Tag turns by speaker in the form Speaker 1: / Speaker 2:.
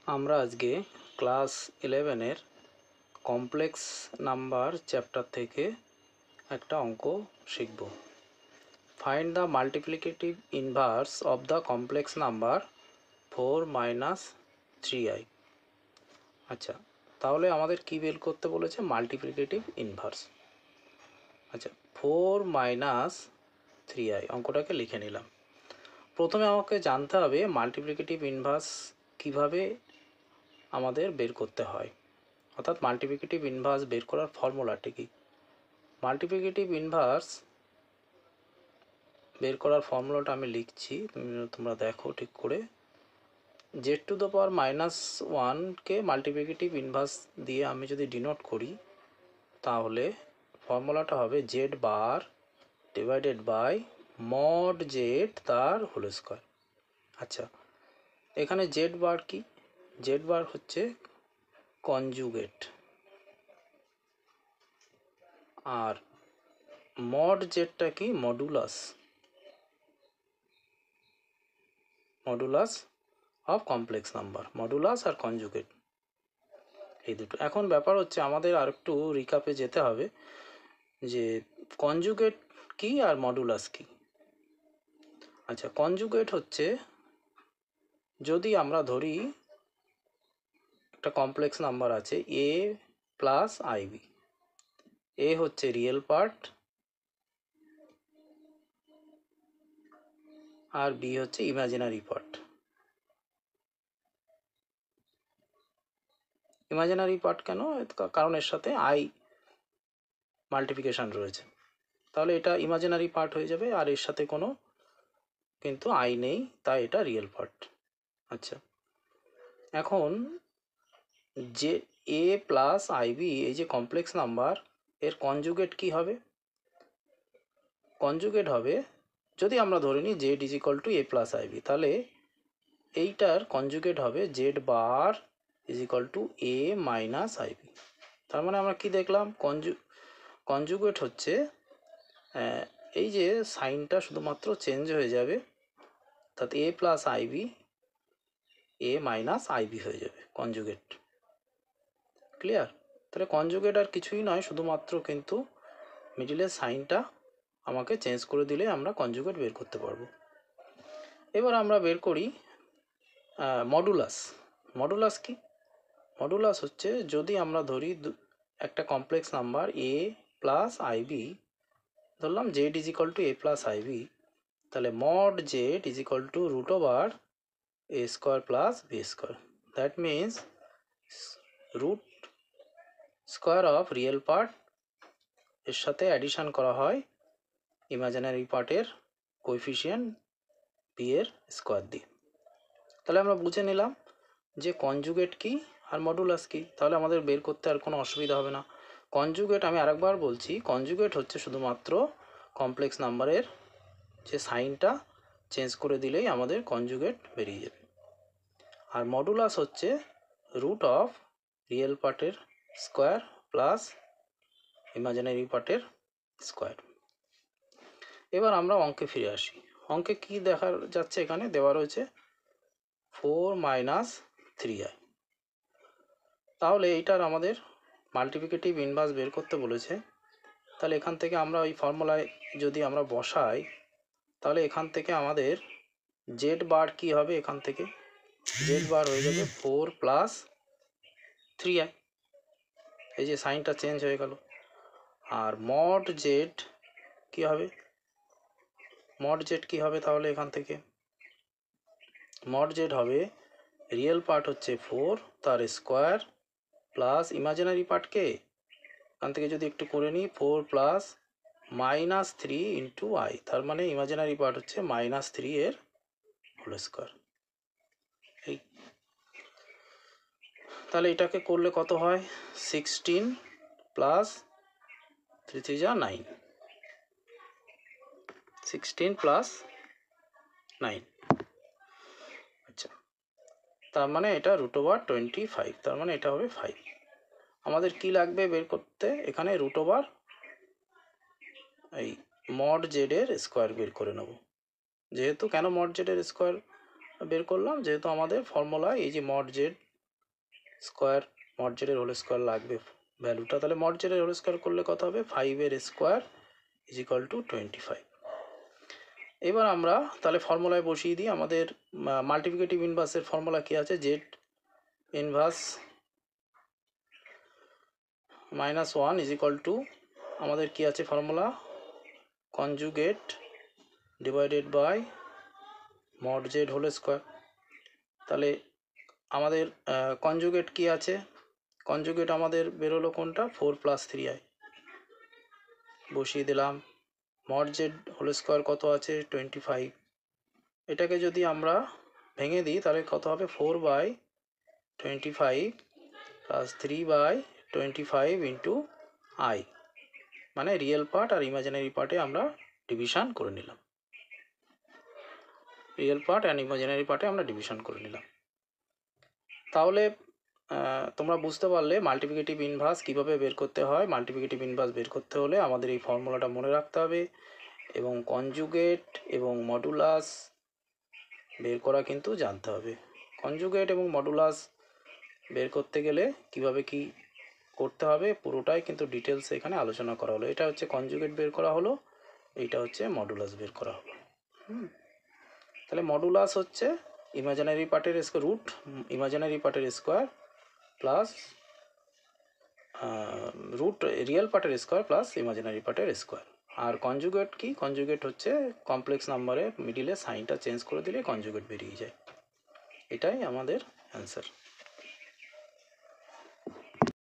Speaker 1: আমরা আজকে class 11-এর complex number chapter থেকে একটা অঙ্ক শিখব। Find the multiplicative inverse of the complex number 4 - 3i। আচ্ছা, তাহলে আমাদের কি বের করতে বলেছে? Multiplicative inverse. আচ্ছা, 4 - 3i অঙ্কটাকে লিখে নিলাম। প্রথমে আমাকে জানতে হবে মাল্টিপ্লিকেটিভ ইনভার্স কিভাবে আমাদের বের করতে হয়, অর্থাৎ মাল্টিপ্লিকেটিভ ইনভার্স বের করার ফর্মুলাটি কি। মাল্টিপ্লিকেটিভ ইনভার্স বের করার ফর্মুলাটা আমি লিখছি, তোমরা দেখো ঠিক করে। z⁻⁻1কে মাল্টিপ্লিকেটিভ ইনভার্স দিয়ে আমি যদি ডিনোট করি তাহলে ফর্মুলাটা হবে z bar divided by mod z তার হোল স্কোয়ার। আচ্ছা, এখানে z বার কি? z বার হচ্ছে কনজুগেট, আর মড জেডটা কি? Modulus of complex number, modulus আর কনজুগেট এই দুটো। এখন ব্যাপার হচ্ছে আমাদের আর একটু রিকাপে যেতে হবে যে কনজুগেট কি আর মডুলাস কি। আচ্ছা, কনজুগেট হচ্ছে যদি আমরা ধরি একটা কমপ্লেক্স নাম্বার আছে a প্লাস আইবি, এ হচ্ছে রিয়েল পার্ট আর বি হচ্ছে ইমাজিনারি পার্ট। ইমাজিনারি পার্ট কেন? কারণ এর সাথে আই মাল্টিপ্লিকেশন রয়েছে, তাহলে এটা ইমাজিনারি পার্ট হয়ে যাবে, আর এর সাথে কোনো কিন্তু আই নেই, তাই এটা রিয়েল পার্ট। আচ্ছা, এখন যে এ প্লাস আইবি এই যে কমপ্লেক্স নাম্বার, এর কনজুগেট কি হবে? কনজুগেট হবে যদি আমরা ধরে নিই z is equal to A plus IB, তাহলে এইটার কনজুগেট হবে z bar is equal to a minus i b. তার মানে আমরা কি দেখলাম? কনজুগেট হচ্ছে এই যে সাইনটা শুধুমাত্র চেঞ্জ হয়ে যাবে, অর্থাৎ এ প্লাস আইবি এ মাইনাস আইবি হয়ে যাবে কনজুগেট। ক্লিয়ার? তাহলে কনজুগেট আর কিছুই নয়, শুধুমাত্র কিন্তু মিডিলের সাইনটা আমাকে চেঞ্জ করে দিলে আমরা কনজুগেট বের করতে পারবো। এবার আমরা বের করি মডুলাস। মডুলাস কি? মডুলাস হচ্ছে যদি আমরা ধরি একটা complex number A plus I B, ধরলাম Z is equal to A plus IB, তাহলে mod Z is equal to root over A square plus B square. That means root square of real part এর সাথে addition করা হয় imaginary পার্টের coefficient B এর square দিয়ে। তাহলে আমরা বুঝে নিলাম যে কনজুগেট কি আর মডুলাস কি, তাহলে আমাদের বের করতে আর কোনো অসুবিধা হবে না। কনজুগেট, আমি আরেকবার বলছি, কনজুগেট হচ্ছে শুধুমাত্র কমপ্লেক্স নাম্বারের যে সাইনটা চেঞ্জ করে দিলেই আমাদের কনজুগেট বেরিয়ে যাবে। আর মডুলাস হচ্ছে রুট অফ রিয়েল পার্টের স্কোয়ার প্লাস ইমাজিনারি পার্টের স্কোয়ার। এবার আমরা অঙ্কে ফিরে আসি। অঙ্কে কি দেখা যাচ্ছে? এখানে দেওয়া রয়েছে 4 - 3i। তাহলে এইটার আমাদের মাল্টিপ্লিকেটিভ ইনভার্স বের করতে বলেছে। তাহলে এখান থেকে আমরা ওই ফর্মুলায় যদি আমরা বসাই, তাহলে এখান থেকে আমাদের জেড বার কি হবে? এখান থেকে জেড বার হয়ে যাবে 4 + 3i, এই যে সাইনটা চেঞ্জ হয়ে গেল। আর মড জেড কি হবে? মড জেড কি হবে তাহলে? এখান থেকে মড জেড হবে রিয়েল পার্ট হচ্ছে 4 তার স্কোয়ার প্লাস ইমাজিনারি পার্টকে এখান থেকে যদি একটু করে নিই 4 + -3 ইন্টু আই, তার মানে ইমাজিনারি পার্ট হচ্ছে -3 এর হোল স্কোয়ার। এই তাহলে এটাকে করলে কত হয়? 16 + 3 × 3 = 9, 16 + 9। আচ্ছা, তার মানে এটা √25, তার মানে এটা হবে 5। আমাদের কি লাগবে বের করতে? এখানে √ এই মড জেডের স্কোয়ার বের করে নেব। যেহেতু, কেন মড জেডের স্কোয়ার বের করলাম? যেহেতু আমাদের ফর্মুলায় এই যে মড জেড স্কোয়ার, মড জেডের হোল স্কোয়ার লাগবে ভ্যালুটা, তাহলে মড জেডের হোল স্কোয়ার করলে কত হবে 5 এর স্কোয়ার ইজ ইকুয়াল টু 25। এবার আমরা তাহলে ফর্মুলায় বসিয়ে দিই। আমাদের মাল্টিপ্লিকেটিভ ইনভার্সের ফর্মুলা কী আছে, z inverse -1 is equal to আমাদের কী আছে formula, conjugate divided by mod z whole square. তাহলে আমাদের কনজুগেট কি আছে, কনজুগেট আমাদের বেরোলো কোনটা 4 + 3i, বসিয়ে দিলাম। মড জেড হোল স্কোয়ার কত আছে 25, এটাকে যদি আমরা ভেঙে দিই তাহলে কত হবে 4/25 + 3/25 ইন্টু i, মানে রিয়েল পার্ট আর ইমাজিনারি পার্টে আমরা ডিভিশন করে নিলাম, রিয়েল পার্ট অ্যান্ড ইমাজিনারি পার্টে আমরা ডিভিশন করে নিলাম। তাহলে তোমরা বুঝতে পারলে মাল্টিপ্লিকেটিভ ইনভার্স কীভাবে বের করতে হয়। মাল্টিপ্লিকেটিভ ইনভার্স বের করতে হলে আমাদের এই ফর্মুলাটা মনে রাখতে হবে, এবং কনজুগেট এবং মডুলাস বের করা কিন্তু জানতে হবে। কনজুগেট এবং মডুলাস বের করতে গেলে কিভাবে কি করতে হবে পুরোটাই কিন্তু ডিটেলসে এখানে আলোচনা করা হলো। এটা হচ্ছে কনজুগেট বের করা হলো, এইটা হচ্ছে মডুলাস বের করা হলো। তাহলে মডুলাস হচ্ছে ইমাজিনারি পার্টের রুট ইমাজিনারি পার্টের স্কোয়ার প্লাস রুট রিয়েল পার্টের স্কোয়ার প্লাস ইমাজিনারি পার্টের স্কোয়ার। আর কনজুগেট কি, কনজুগেট হচ্ছে কমপ্লেক্স নাম্বারের মিডিলে সাইনটা চেঞ্জ করে দিলে কনজুগেট বেরিয়ে যায়। এটাই আমাদের অ্যান্সার।